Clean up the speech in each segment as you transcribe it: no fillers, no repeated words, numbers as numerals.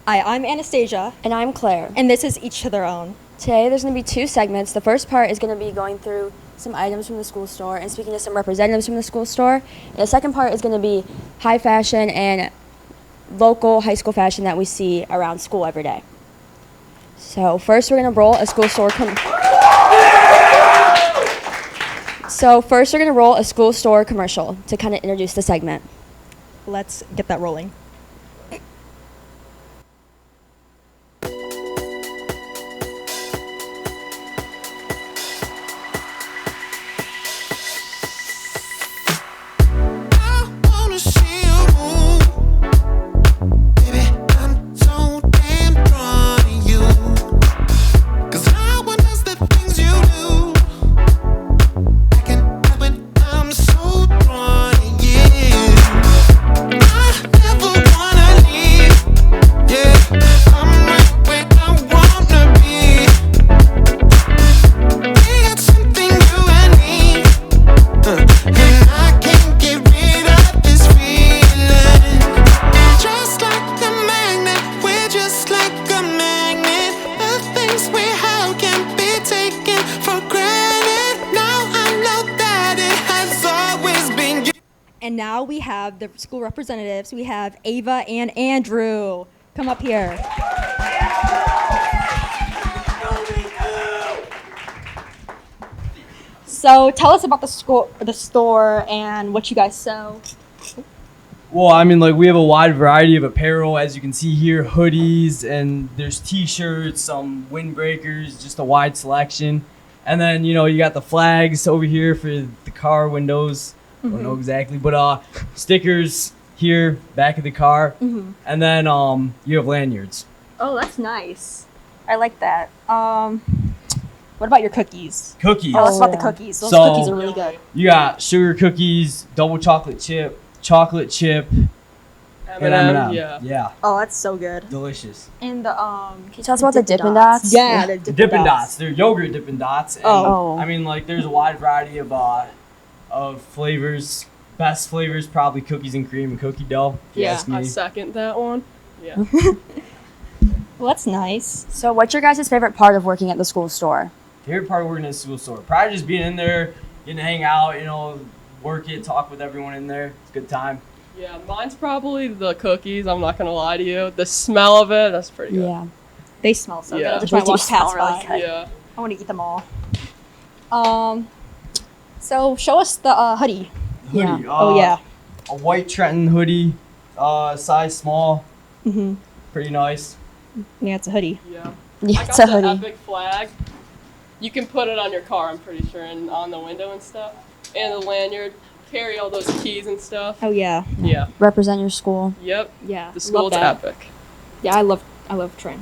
Hi, I'm Anastasia, And I'm Claire. and this is Each to Their Own. Today there's going to be two segments. The first part is going to be going through some items from the school store and speaking to some representatives from the school store. And the second part is going to be high fashion and local high school fashion that we see around school every day. So first we're going to roll a school store commercial to kind of introduce the segment. Let's get that rolling. And now we have the school representatives. We have Ava and Andrew. Come up here. So tell us about the store and what you guys sell. Well, I mean, like, we have a wide variety of apparel, as you can see here, hoodies, and there's t-shirts, some windbreakers, just a wide selection. And then, you know, you got the flags over here for the car windows. I don't know exactly, but stickers here, back of the car. And then you have lanyards. Oh, that's nice. I like that. What about your cookies? Cookies. Oh, let's about the cookies. Those So- cookies are really good. You got sugar cookies, double chocolate chip, and M&M. Yeah, Oh, that's so good. delicious. And the Can you tell us about the Dippin' Dots? Yeah, the Dippin' Dots. They're yogurt Dippin' Dots. And, Oh. I mean, like, there's a wide variety of flavors. Best flavors, probably cookies and cream and cookie dough. If you ask me. I second that one. Yeah. Well, that's nice. So what's your guys' favorite part of working at the school store? Favorite part of working at a school store? Probably just being in there, getting to hang out, you know, work it, talk with everyone in there. It's a good time. Yeah, mine's probably the cookies. I'm not going to lie to you. The smell of it, that's pretty good. Yeah. They smell so Yeah. good. Every time I They do walk smell past really by, good. Yeah. I want to eat them all. So show us the hoodie. Yeah. Hoodie. Oh yeah. A white Trenton hoodie, size small. Mhm. Pretty nice. Yeah, it's a hoodie. Yeah. Yeah, I it's got a the hoodie. Epic flag. You can put it on your car, I'm pretty sure, and on the window and stuff. And the lanyard. Carry all those keys and stuff. Oh yeah. Yeah. Represent your school. Yep. Yeah. The school's Love that. epic. Yeah, I love Trent.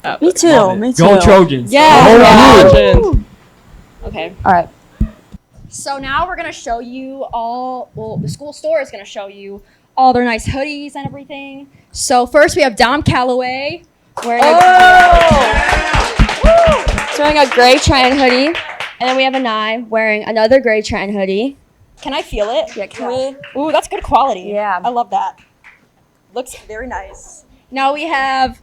Epic. Me too. Love it. Me too. Go Trojans. Yeah. Legend. Okay. All right. So now we're gonna show you all. Well, the school store is gonna show you all their nice hoodies and everything. So first we have Dom Calloway wearing He's wearing a gray Trenton hoodie, and then we have Anai wearing another gray Trenton hoodie. Can I feel it? Yeah, can we? Ooh, that's good quality. Yeah. I love that. Looks very nice. Now we have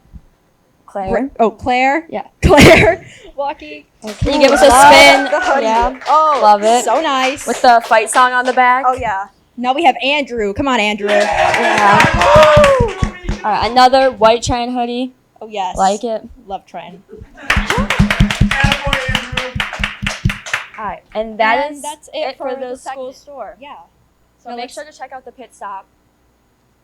Claire. Claire. Yeah. Claire walking. Can you give us a spin? The hoodie. Yeah. Oh, Love it. So nice. With the fight song on the back. Oh yeah. Now we have Andrew. Come on, Andrew. Yeah. All right, another white Trenton hoodie. Oh yes. Like it. Love Trent. All right, and that's it for the the school segment. store. Yeah. So Now make let's- sure to check out the pit stop.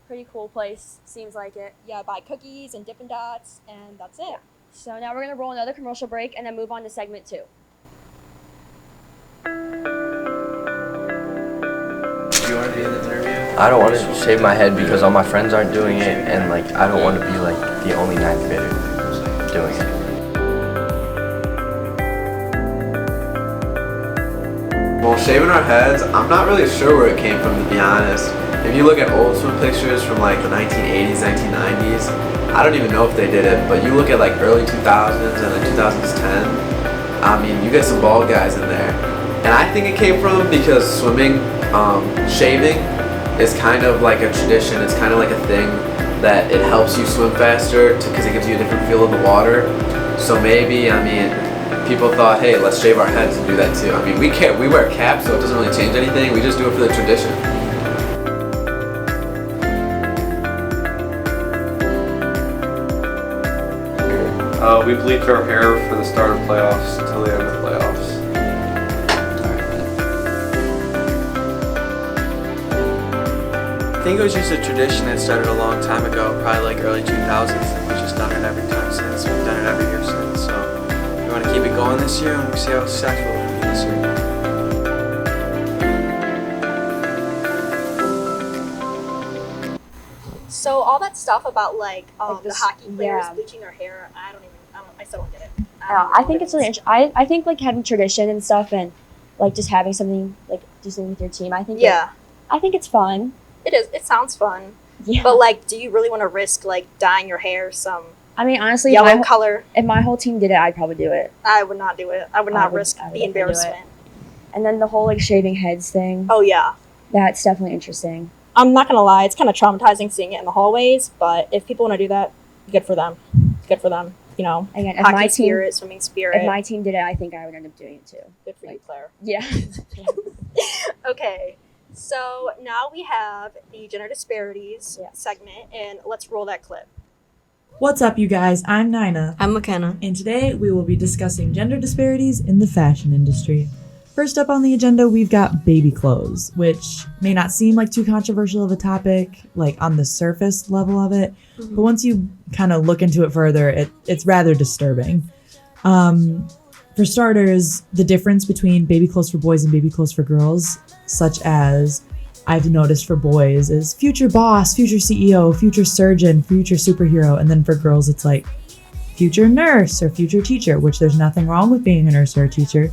Pretty cool place. Seems like it. Yeah, buy cookies and Dippin' Dots, and that's it. So now we're gonna roll another commercial break and then move on to segment 2. Do you want to do this interview? I don't want to shave my head because all my friends aren't doing it, and like I don't want to be like the only ninth grader doing it. Well, shaving our heads, I'm not really sure where it came from, to be honest. If you look at old swim pictures from like the 1980s, 1990s, I don't even know if they did it, but you look at like early 2000s and the 2010, I mean, you get some bald guys in there. And I think it came from because swimming, shaving is kind of like a tradition, it's kind of like a thing that it helps you swim faster because it gives you a different feel of the water. So maybe, I mean, people thought, hey, let's shave our heads and do that too. I mean, we wear caps, so it doesn't really change anything. We just do it for the tradition. We bleach our hair for the start of playoffs till the end of playoffs. I think it was just a tradition that started a long time ago, probably like early 2000s. We've just done it every time since. We've done it every year since. So we want to keep it going this year and we'll see how successful it will be this year. So all that stuff about like Like the this- hockey players yeah. bleaching their hair, I still don't get it. I think it's really interesting. I think like having tradition and stuff and like just having something like do something with your team. I think I think it's fun. It is. It sounds fun. Yeah. But like, do you really want to risk like dyeing your hair some I mean, honestly, yellow color? if my whole team did it, I'd probably do it. I would not do it. I would not risk I would the definitely do it. embarrassment. And then the whole like shaving heads thing. Oh yeah. That's definitely interesting. I'm not gonna lie, it's kind of traumatizing seeing it in the hallways. But if people want to do that, good for them. Good for them. You know, Again, if hockey my team spirit, swimming spirit. if my team did it, I think I would end up doing it too. Good for you, Claire. Yeah. Okay, so now we have the gender disparities Yeah. segment, and let's roll that clip. What's up, you guys? I'm Nina, I'm McKenna. and today we will be discussing gender disparities in the fashion industry. First up on the agenda, we've got baby clothes, which may not seem like too controversial of a topic, like on the surface level of it, but once you kind of look into it further, it's rather disturbing. For starters, the difference between baby clothes for boys and baby clothes for girls, such as I've noticed for boys, is future boss, future CEO, future surgeon, future superhero, and then for girls, it's like future nurse or future teacher, which there's nothing wrong with being a nurse or a teacher.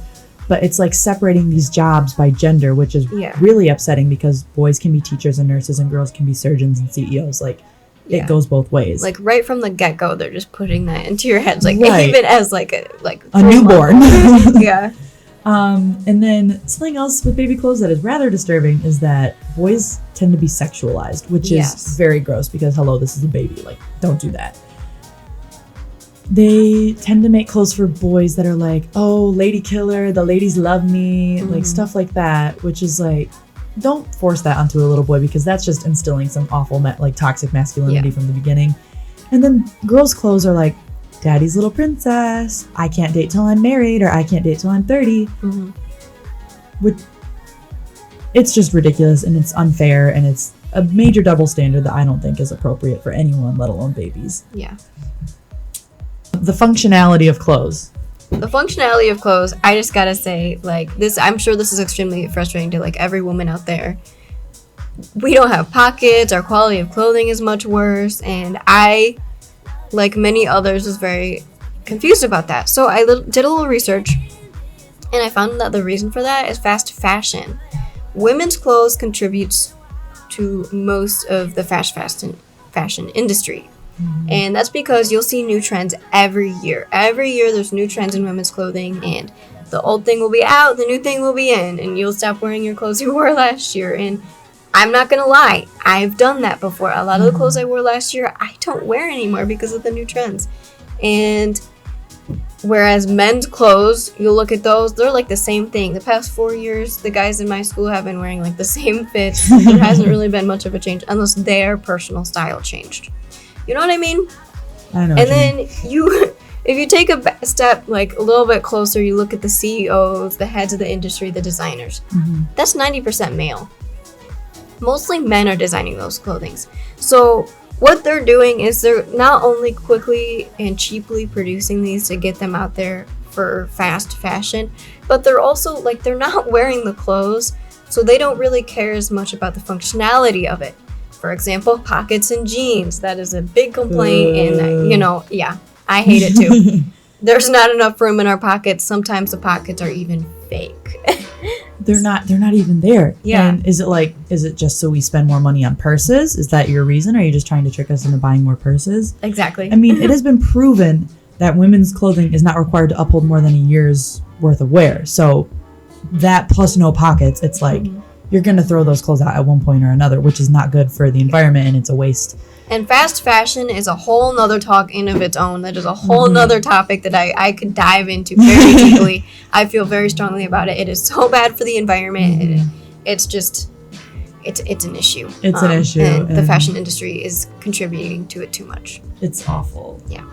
But it's like separating these jobs by gender, which is really upsetting because boys can be teachers and nurses and girls can be surgeons and CEOs. Like, it goes both ways. Like right from the get go, they're just putting that into your heads, like Right. even as like a newborn. Yeah. And then something else with baby clothes that is rather disturbing is that boys tend to be sexualized, which is very gross because, hello, this is a baby. Like, don't do that. They tend to make clothes for boys that are like, oh, lady killer, the ladies love me, like stuff like that, which is like, don't force that onto a little boy because that's just instilling some awful, like toxic masculinity from the beginning. And then girls' clothes are like, daddy's little princess, I can't date till I'm married, or I can't date till I'm 30. Which, it's just ridiculous and it's unfair and it's a major double standard that I don't think is appropriate for anyone, let alone babies. Yeah. The functionality of clothes. The functionality of clothes, I just gotta say, like this, I'm sure this is extremely frustrating to like every woman out there. We don't have pockets, our quality of clothing is much worse, and I, like many others, was very confused about that. So I did a little research, and I found that the reason for that is fast fashion. Women's clothes contributes to most of the fashion industry. And that's because you'll see new trends every year. Every year there's new trends in women's clothing, and the old thing will be out, the new thing will be in, and you'll stop wearing your clothes you wore last year. And I'm not gonna lie, I've done that before. A lot of the clothes I wore last year, I don't wear anymore because of the new trends. And whereas men's clothes, you'll look at those, they're like the same thing. The past 4 years, the guys in my school have been wearing like the same fits. There hasn't really been much of a change unless their personal style changed. You know what I mean? I know. And then if you take a step like a little bit closer, you look at the CEOs, the heads of the industry, the designers. That's 90% male. Mostly men are designing those clothings. So what they're doing is they're not only quickly and cheaply producing these to get them out there for fast fashion, but they're also like they're not wearing the clothes, so they don't really care as much about the functionality of it. For example, pockets in jeans. That is a big complaint, and I hate it too. There's not enough room in our pockets. Sometimes the pockets are even fake. They're not even there. Yeah. And is it just so we spend more money on purses? Is that your reason? Or are you just trying to trick us into buying more purses? Exactly. I mean, it has been proven that women's clothing is not required to uphold more than a year's worth of wear. So that plus no pockets, it's like you're going to throw those clothes out at one point or another, which is not good for the environment, and it's a waste. And fast fashion is a whole nother talk in of its own. That is a whole nother topic that I could dive into very deeply. I feel very strongly about it. It is so bad for the environment. It's just, it's an issue. It's an issue. And the fashion industry is contributing to it too much. It's awful. Yeah.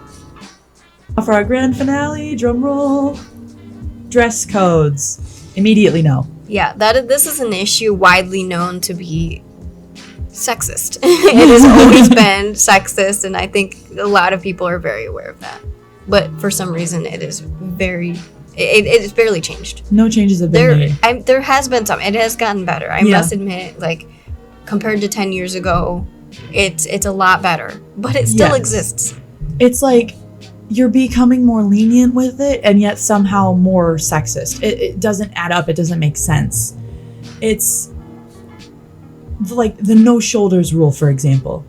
For our grand finale, drum roll, dress codes. Immediately no. Yeah, this is an issue widely known to be sexist. It has always been sexist, and I think a lot of people are very aware of that. But for some reason, it is it's barely changed. No changes have been made. There has been some. It has gotten better. I must admit, like, compared to 10 years ago, it's a lot better. But it still exists. It's like you're becoming more lenient with it, and yet somehow more sexist. It doesn't add up. It doesn't make sense. It's like the no shoulders rule, for example.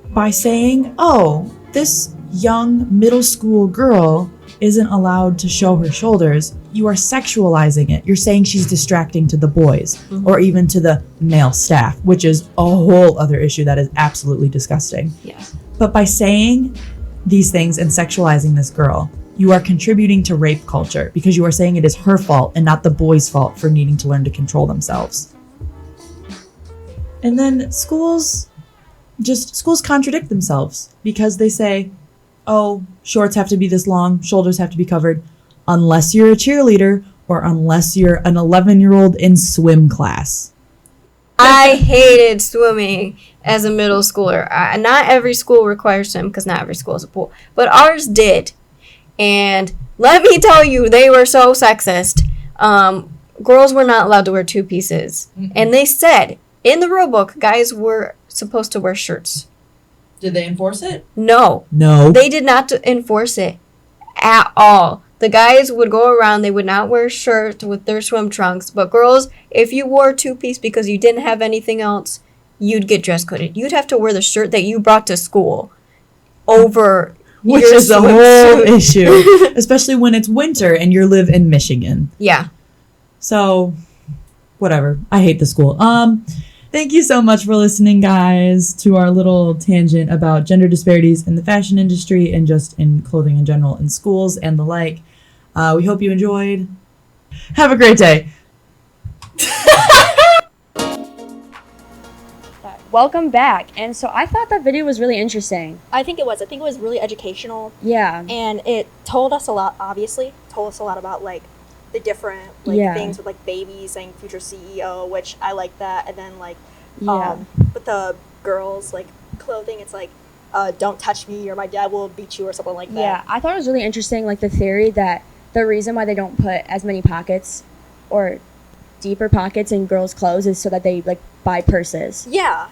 By saying, oh, this young middle school girl isn't allowed to show her shoulders, you are sexualizing it. You're saying she's distracting to the boys or even to the male staff, which is a whole other issue that is absolutely disgusting. Yeah. But by saying these things and sexualizing this girl, you are contributing to rape culture because you are saying it is her fault and not the boy's fault for needing to learn to control themselves. And then schools contradict themselves because they say, oh, shorts have to be this long, shoulders have to be covered, unless you're a cheerleader or unless you're an 11-year-old in swim class. I hated swimming as a middle schooler. Not every school requires swim because not every school has a pool, but ours did. And let me tell you, they were so sexist. Girls were not allowed to wear two pieces. And they said, in the rule book, guys were supposed to wear shirts. Did they enforce it? No. They did not enforce it at all. The guys would go around, they would not wear shirts with their swim trunks. But girls, if you wore two-piece because you didn't have anything else, you'd get dress coded. You'd have to wear the shirt that you brought to school over which your is a whole issue, especially when it's winter and you live in Michigan. Yeah. So, whatever. I hate the school. Thank you so much for listening, guys, to our little tangent about gender disparities in the fashion industry and just in clothing in general in schools and the like. We hope you enjoyed. Have a great day. Welcome back. And so I thought that video was really interesting. I think it was. I think it was really educational. Yeah. And it told us a lot, obviously. Told us a lot about, like, the different things with, like, babies saying future CEO, which I like that. And then, like, with the girls, like, clothing, it's like, don't touch me or my dad will beat you or something like that. Yeah, I thought it was really interesting, like, the theory that the reason why they don't put as many pockets or deeper pockets in girls' clothes is so that they, like, buy purses. Yeah.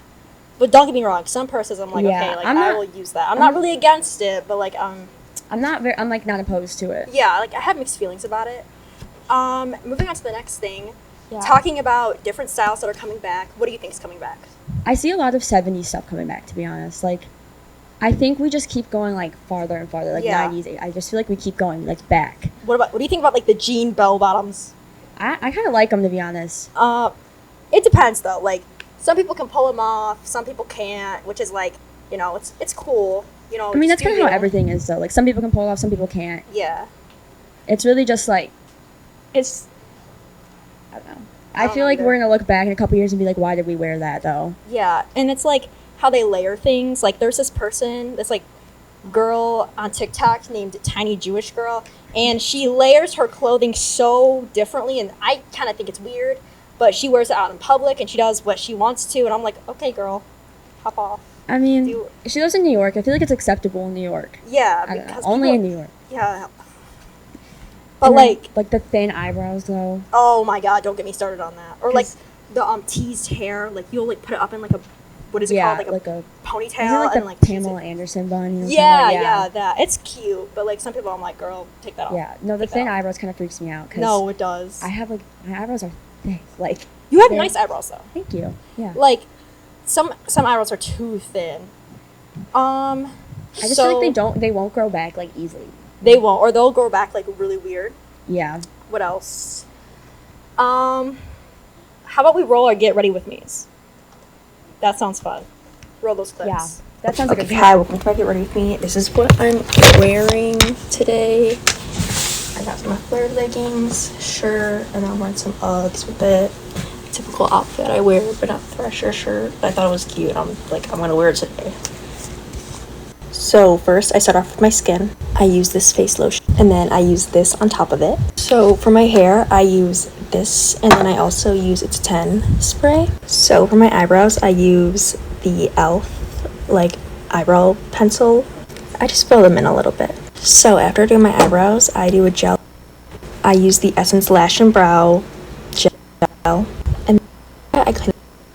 But don't get me wrong, some purses I'm like, okay, like, I will use that. I'm not really against it, but, like, I'm not opposed to it. Yeah, like, I have mixed feelings about it. Moving on to the next thing, talking about different styles that are coming back. What do you think is coming back? I see a lot of 70s stuff coming back, to be honest. Like, I think we just keep going, like, farther and farther, like 90s. I just feel like we keep going, like, back. What do you think about, like, the jean bell bottoms? I kind of like them, to be honest. It depends, though. Like, some people can pull them off, some people can't, which is, like, you know, it's cool. You know, I mean, that's kind of how everything is, though. Like, some people can pull it off, some people can't. Yeah. It's really just, like, I don't know. I feel like we're going to look back in a couple years and be like, why did we wear that, though? Yeah, and it's, like, how they layer things. Like, there's this person, this, like, girl on TikTok named Tiny Jewish Girl, and she layers her clothing so differently, and I kind of think it's weird. But she wears it out in public, and she does what she wants to, and I'm like, okay, girl, hop off. I mean, she lives in New York. I feel like it's acceptable in New York. Yeah, I don't know. Only in New York. Yeah. But, like the thin eyebrows, though. Oh, my God, don't get me started on that. Or, like, the teased hair. Like, you'll, like, put it up in, like, a, what is it called? Like a ponytail. Like and, the like, Pamela Anderson bun. You know, yeah, that. It's cute, but, like, some people I'm like, girl, take that off. Yeah, no, the thin eyebrows kind of freaks me out. No, it does. I have, like, my eyebrows are thick. Like, you have nice eyebrows, though. Thank you. Yeah. Like, some eyebrows are too thin. I just feel like they won't grow back, like, easily. They won't, or they'll grow back, like, really weird. Yeah. What else? How how about we roll our get ready with me's? That sounds fun. Roll those clips. Yeah, that sounds like a Okay, good hi, welcome to my Get Ready With Me. This is what I'm wearing today. I got my flared leggings, shirt, and I'm wearing some Uggs with it. Typical outfit I wear, but not Thresher shirt. But I thought it was cute. I'm gonna wear it today. So first, I start off with my skin. I use this face lotion, and then I use this on top of it. So for my hair, I use this, and then I also use It's 10 spray. So for my eyebrows, I use the e.l.f. eyebrow pencil. I just fill them in a little bit. So after doing my eyebrows, I do a gel. I use the Essence Lash and Brow gel, and I clean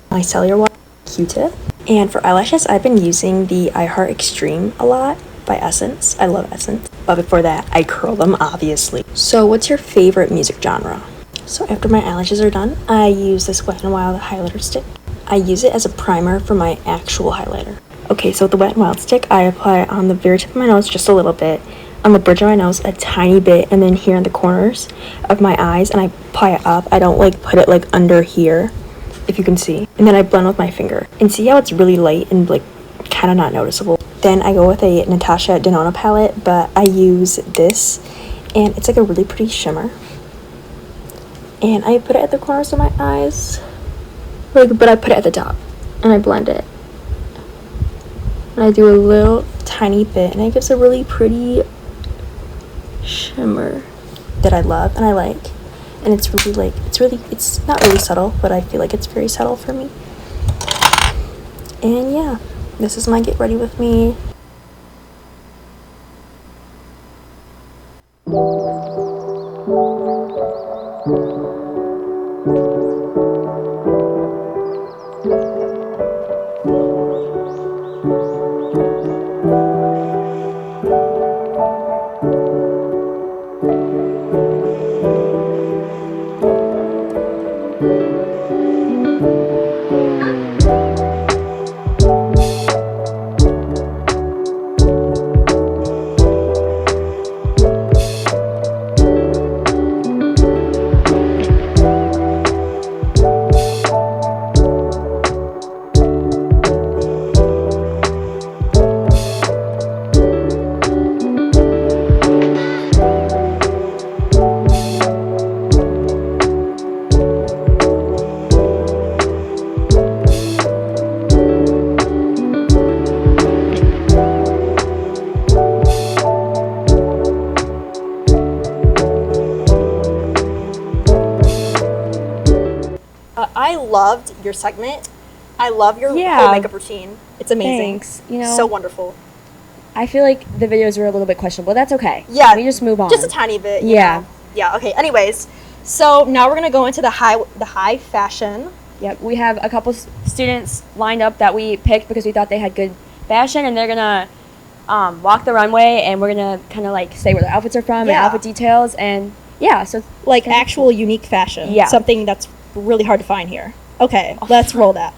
my cellular water Q-tip. And for eyelashes, I've been using the I Heart Extreme a lot by Essence. I love Essence. But before that, I curl them, obviously. So what's your favorite music genre? So after my eyelashes are done, I use this Wet n Wild highlighter stick. I use it as a primer for my actual highlighter. Okay, so with the Wet n Wild stick, I apply it on the very tip of my nose just a little bit, on the bridge of my nose a tiny bit, and then here in the corners of my eyes, and I apply it up. I don't put it under here, if you can see. And then I blend with my finger. And see how it's really light and kind of not noticeable? Then I go with a Natasha Denona palette, but I use this, and it's a really pretty shimmer. And I put it at the corners of my eyes, but I put it at the top, and I blend it. And I do a little tiny bit, and it gives a really pretty shimmer that I love and I like. And it's really it's not really subtle, but I feel like it's very subtle for me. And yeah, this is my Get Ready With Me. I loved your segment. I love your whole makeup routine. It's amazing. Thanks. So wonderful. I feel like the videos were a little bit questionable. That's okay. Yeah. We just move on. Just a tiny bit. Yeah. Yeah. Okay. Anyways, so now we're gonna go into the high fashion. Yep. We have a couple students lined up that we picked because we thought they had good fashion, and they're gonna walk the runway, and we're gonna kind of say where their outfits are from and outfit details, and so actual unique fashion. Yeah. Something that's really hard to find here. Okay. Let's roll that.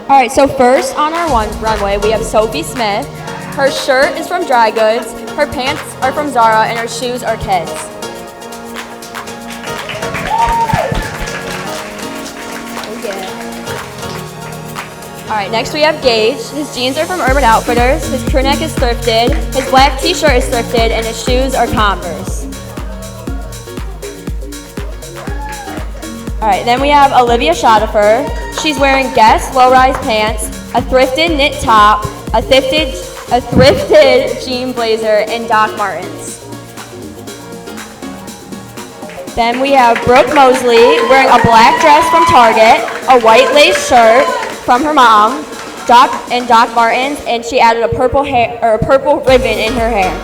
All right, so first on our runway, we have Sophie Smith. Her shirt is from Dry Goods, her pants are from Zara, and her shoes are Kids. All right, next we have Gage. His jeans are from Urban Outfitters, his crew neck is thrifted, his black t-shirt is thrifted, and his shoes are Converse. All right, then we have Olivia Schottifer. She's wearing Guess low-rise pants, a thrifted knit top, a thrifted jean blazer, and Doc Martens. Then we have Brooke Mosley wearing a black dress from Target, a white lace shirt from her mom, Doc Martens, and she added a purple ribbon in her hair.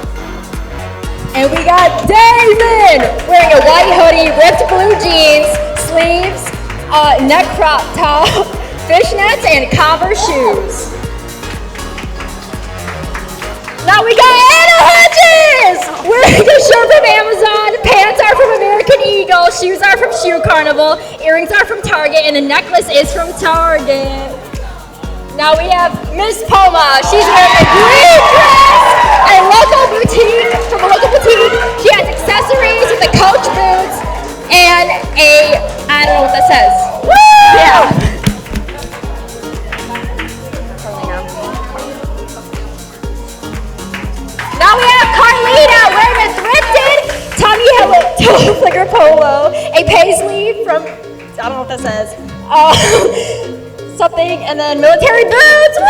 And we got Damon wearing a white hoodie, ripped blue jeans, sleeves, neck crop top, fishnets, and Converse shoes. Now we got Anna Hodges wearing a shirt from Amazon, pants are from American Eagle, shoes are from Shoe Carnival, earrings are from Target, and the necklace is from Target. Now we have Miss Poma. She's wearing a green dress from a local boutique. She the coach boots and I don't know what that says. Woo! Yeah. Now we have Carlina wearing a thrifted Tommy Hilfiger polo, a paisley from, I don't know what that says, something, and then military boots. Woo!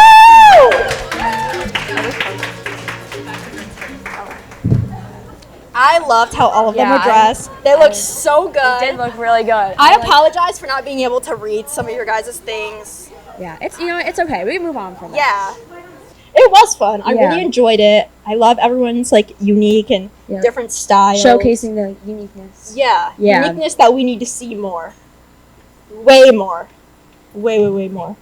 I loved how all of them were dressed. They looked so good. It did look really good. I apologize for not being able to read some of your guys' things. Yeah, it's okay. We can move on from it. Yeah. It was fun. I really enjoyed it. I love everyone's unique and different styles. Showcasing the uniqueness. Yeah. Uniqueness that we need to see more. Way more. Way more.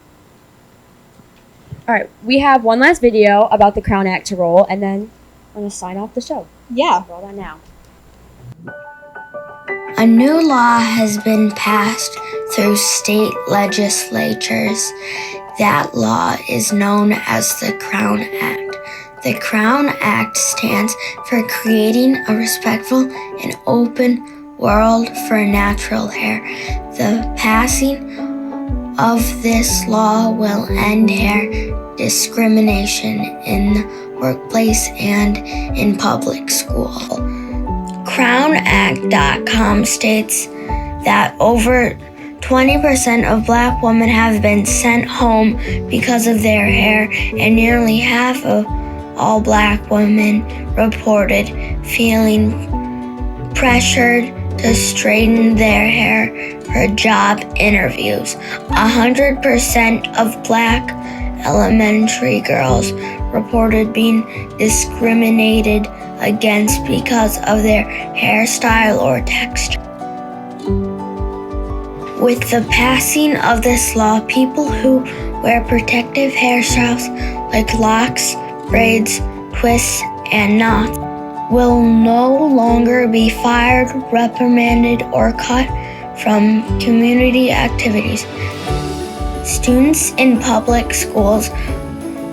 All right, we have one last video about the Crown Act to roll, and then I'm going to sign off the show. Yeah. Roll that now. A new law has been passed through state legislatures. That law is known as the Crown Act. The Crown Act stands for creating a respectful and open world for natural hair. The passing of this law will end hair discrimination in the workplace and in public school. CrownAct.com states that over 20% of black women have been sent home because of their hair, and nearly half of all black women reported feeling pressured to straighten their hair for job interviews. 100% of black elementary girls reported being discriminated against because of their hairstyle or texture. With the passing of this law, people who wear protective hairstyles like locks, braids, twists, and knots will no longer be fired, reprimanded, or cut from community activities. Students in public schools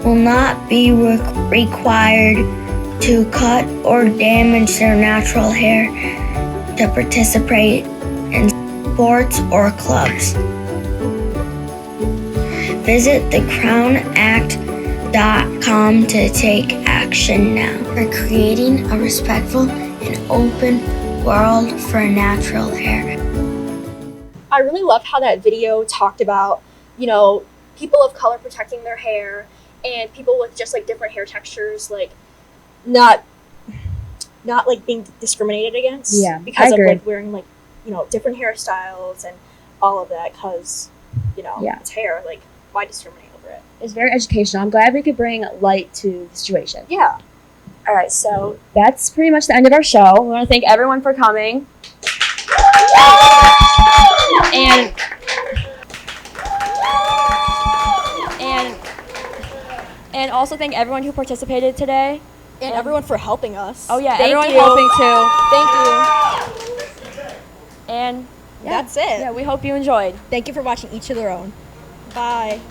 will not be required to cut or damage their natural hair to participate in sports or clubs. Visit thecrownact.com to take action now for creating a respectful and open world for natural hair. I really loved how that video talked about, people of color protecting their hair and people with just different hair textures, not being discriminated against because of wearing different hairstyles and all of that, because it's hair, why discriminate over it? It's very educational. I'm glad we could bring light to the situation. Yeah. All right, so that's pretty much the end of our show. We want to thank everyone for coming. And also thank everyone who participated today. And everyone for helping us. Oh yeah, Thank everyone you. helping too. Thank you. And that's it. Yeah, we hope you enjoyed. Thank you for watching Each of Their Own. Bye.